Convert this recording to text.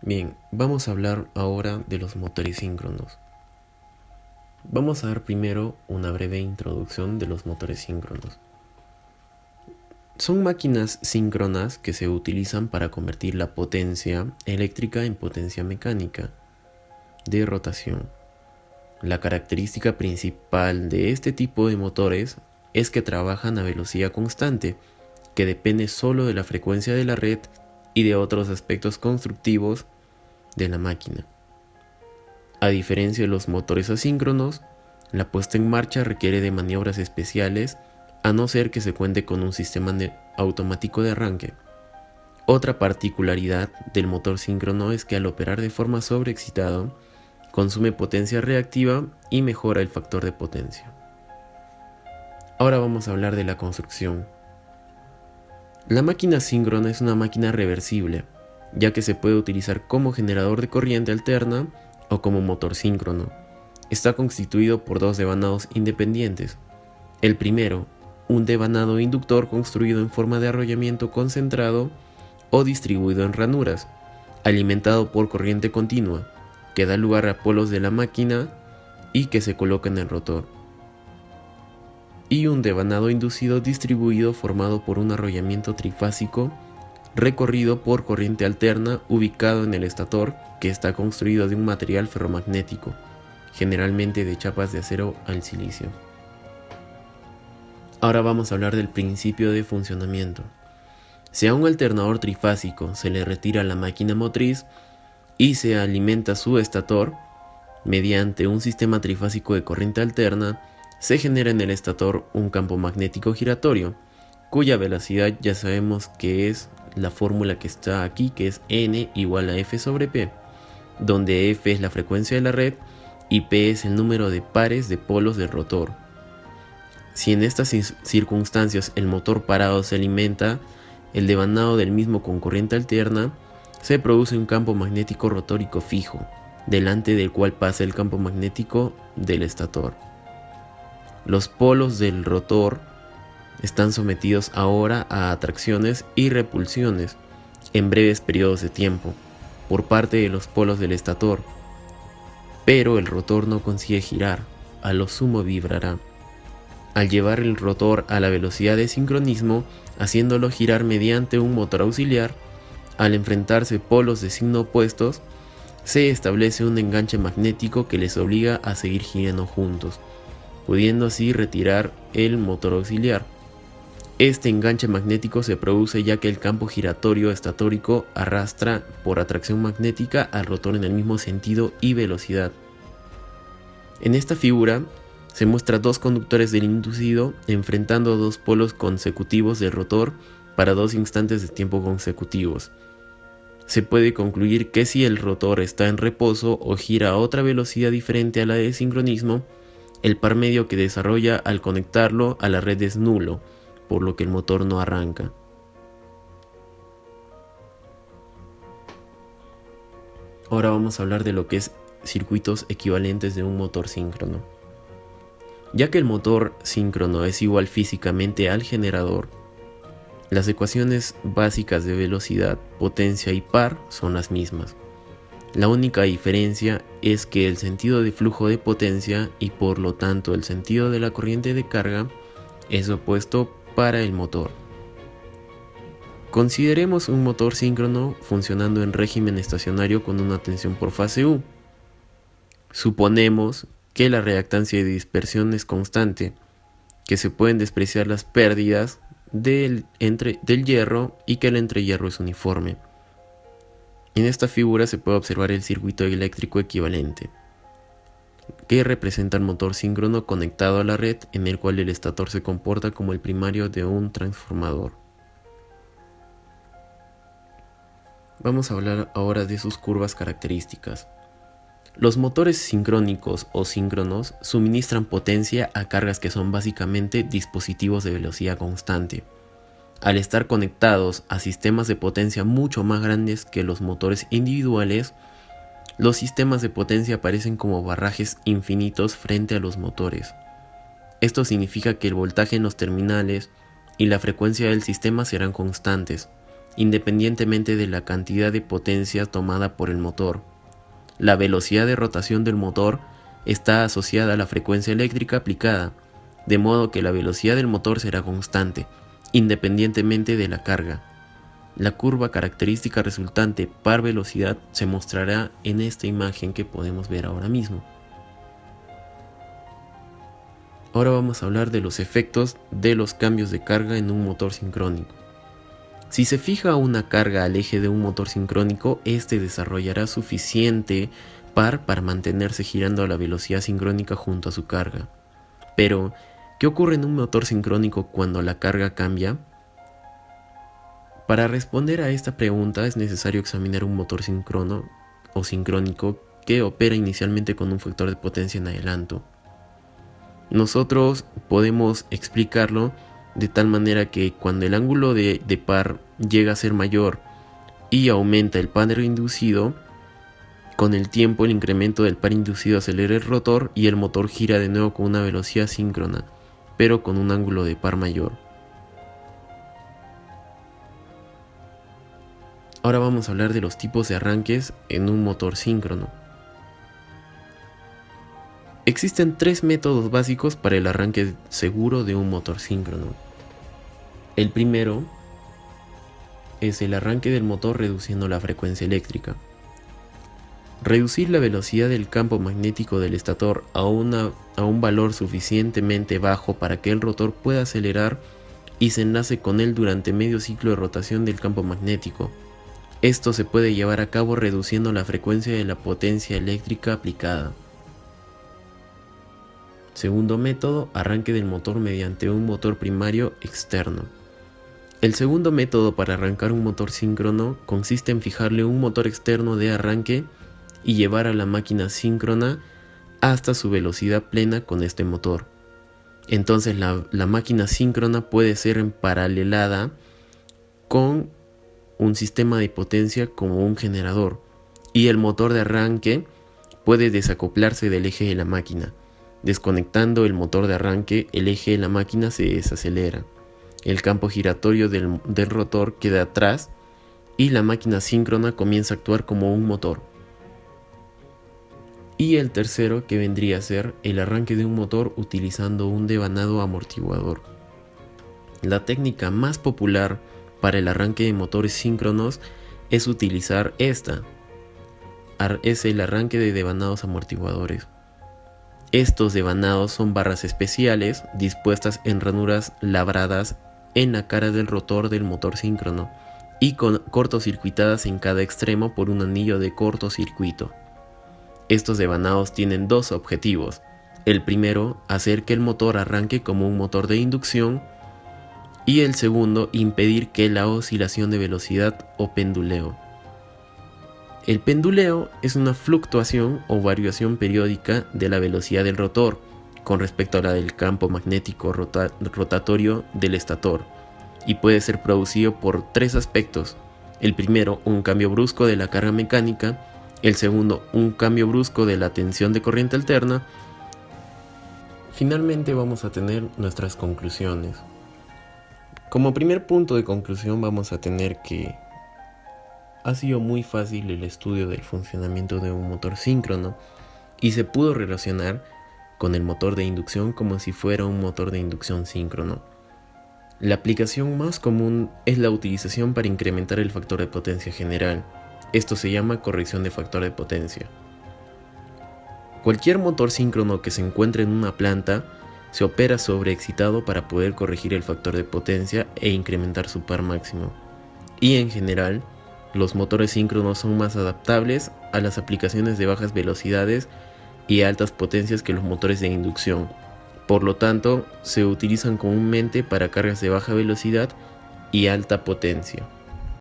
Bien, vamos a hablar ahora de los motores síncronos. Vamos a dar primero una breve introducción de los motores síncronos. Son máquinas síncronas que se utilizan para convertir la potencia eléctrica en potencia mecánica de rotación. La característica principal de este tipo de motores es que trabajan a velocidad constante, que depende solo de la frecuencia de la red y de otros aspectos constructivos de la máquina. A diferencia de los motores asíncronos, la puesta en marcha requiere de maniobras especiales, a no ser que se cuente con un sistema automático de arranque. Otra particularidad del motor síncrono es que al operar de forma sobreexcitada, consume potencia reactiva y mejora el factor de potencia. Ahora vamos a hablar de la construcción. La máquina síncrona es una máquina reversible, ya que se puede utilizar como generador de corriente alterna o como motor síncrono. Está constituido por dos devanados independientes. El primero, un devanado inductor construido en forma de arrollamiento concentrado o distribuido en ranuras, alimentado por corriente continua, que da lugar a polos de la máquina y que se coloca en el rotor. Y un devanado inducido distribuido formado por un arrollamiento trifásico recorrido por corriente alterna ubicado en el estator, que está construido de un material ferromagnético, generalmente de chapas de acero al silicio. Ahora vamos a hablar del principio de funcionamiento. Si a un alternador trifásico se le retira la máquina motriz y se alimenta su estator, mediante un sistema trifásico de corriente alterna, se genera en el estator un campo magnético giratorio, cuya velocidad ya sabemos que es la fórmula que está aquí, que es N igual a F sobre P, donde F es la frecuencia de la red y P es el número de pares de polos del rotor. Si en estas circunstancias el motor parado se alimenta el devanado del mismo con corriente alterna, se produce un campo magnético rotórico fijo, delante del cual pasa el campo magnético del estator. Los polos del rotor están sometidos ahora a atracciones y repulsiones en breves periodos de tiempo por parte de los polos del estator, pero el rotor no consigue girar, a lo sumo vibrará. Al llevar el rotor a la velocidad de sincronismo, haciéndolo girar mediante un motor auxiliar, al enfrentarse polos de signo opuestos, se establece un enganche magnético que les obliga a seguir girando juntos, pudiendo así retirar el motor auxiliar. Este enganche magnético se produce ya que el campo giratorio estatórico arrastra por atracción magnética al rotor en el mismo sentido y velocidad. En esta figura se muestra dos conductores del inducido enfrentando dos polos consecutivos del rotor para dos instantes de tiempo consecutivos. Se puede concluir que si el rotor está en reposo o gira a otra velocidad diferente a la de sincronismo, el par medio que desarrolla al conectarlo a la red es nulo, por lo que el motor no arranca. Ahora vamos a hablar de lo que es circuitos equivalentes de un motor síncrono. Ya que el motor síncrono es igual físicamente al generador, las ecuaciones básicas de velocidad, potencia y par son las mismas. La única diferencia es que el sentido de flujo de potencia y por lo tanto el sentido de la corriente de carga es opuesto para el motor. Consideremos un motor síncrono funcionando en régimen estacionario con una tensión por fase U. Suponemos que la reactancia de dispersión es constante, que se pueden despreciar las pérdidas del hierro y que el entrehierro es uniforme. En esta figura se puede observar el circuito eléctrico equivalente, que representa el motor síncrono conectado a la red, en el cual el estator se comporta como el primario de un transformador. Vamos a hablar ahora de sus curvas características. Los motores sincrónicos o síncronos suministran potencia a cargas que son básicamente dispositivos de velocidad constante. Al estar conectados a sistemas de potencia mucho más grandes que los motores individuales, los sistemas de potencia aparecen como barrajes infinitos frente a los motores. Esto significa que el voltaje en los terminales y la frecuencia del sistema serán constantes, independientemente de la cantidad de potencia tomada por el motor. La velocidad de rotación del motor está asociada a la frecuencia eléctrica aplicada, de modo que la velocidad del motor será constante, independientemente de la carga. La curva característica resultante par velocidad se mostrará en esta imagen que podemos ver ahora mismo. Ahora vamos a hablar de los efectos de los cambios de carga en un motor sincrónico. Si se fija una carga al eje de un motor sincrónico, este desarrollará suficiente par para mantenerse girando a la velocidad sincrónica junto a su carga. Pero, ¿qué ocurre en un motor sincrónico cuando la carga cambia? Para responder a esta pregunta es necesario examinar un motor síncrono o sincrónico que opera inicialmente con un factor de potencia en adelanto. Nosotros podemos explicarlo de tal manera que cuando el ángulo de par llega a ser mayor y aumenta el par inducido, con el tiempo el incremento del par inducido acelera el rotor y el motor gira de nuevo con una velocidad síncrona, pero con un ángulo de par mayor. Ahora vamos a hablar de los tipos de arranques en un motor síncrono. Existen 3 métodos básicos para el arranque seguro de un motor síncrono. El primero es el arranque del motor reduciendo la frecuencia eléctrica. Reducir la velocidad del campo magnético del estator a un valor suficientemente bajo para que el rotor pueda acelerar y se enlace con él durante medio ciclo de rotación del campo magnético. Esto se puede llevar a cabo reduciendo la frecuencia de la potencia eléctrica aplicada. Segundo método, arranque del motor mediante un motor primario externo. El segundo método para arrancar un motor síncrono consiste en fijarle un motor externo de arranque y llevar a la máquina síncrona hasta su velocidad plena con este motor. Entonces la máquina síncrona puede ser emparelada con un sistema de potencia como un generador y el motor de arranque puede desacoplarse del eje de la máquina. Desconectando el motor de arranque, el eje de la máquina se desacelera. El campo giratorio del rotor queda atrás y la máquina síncrona comienza a actuar como un motor. Y el tercero, que vendría a ser el arranque de un motor utilizando un devanado amortiguador. La técnica más popular para el arranque de motores síncronos es utilizar esta. Es el arranque de devanados amortiguadores. Estos devanados son barras especiales dispuestas en ranuras labradas en la cara del rotor del motor síncrono y cortocircuitadas en cada extremo por un anillo de cortocircuito. Estos devanados tienen dos objetivos. El primero, hacer que el motor arranque como un motor de inducción, y el segundo, impedir que la oscilación de velocidad o penduleo. El penduleo es una fluctuación o variación periódica de la velocidad del rotor con respecto a la del campo magnético rotatorio del estator y puede ser producido por 3 aspectos. El primero, un cambio brusco de la carga mecánica. El segundo, un cambio brusco de la tensión de corriente alterna. Finalmente vamos a tener nuestras conclusiones. Como primer punto de conclusión vamos a tener que ha sido muy fácil el estudio del funcionamiento de un motor síncrono y se pudo relacionar con el motor de inducción como si fuera un motor de inducción síncrono. La aplicación más común es la utilización para incrementar el factor de potencia general. Esto se llama corrección de factor de potencia. Cualquier motor síncrono que se encuentre en una planta se opera sobreexcitado para poder corregir el factor de potencia e incrementar su par máximo. Y en general, los motores síncronos son más adaptables a las aplicaciones de bajas velocidades y altas potencias que los motores de inducción. Por lo tanto, se utilizan comúnmente para cargas de baja velocidad y alta potencia.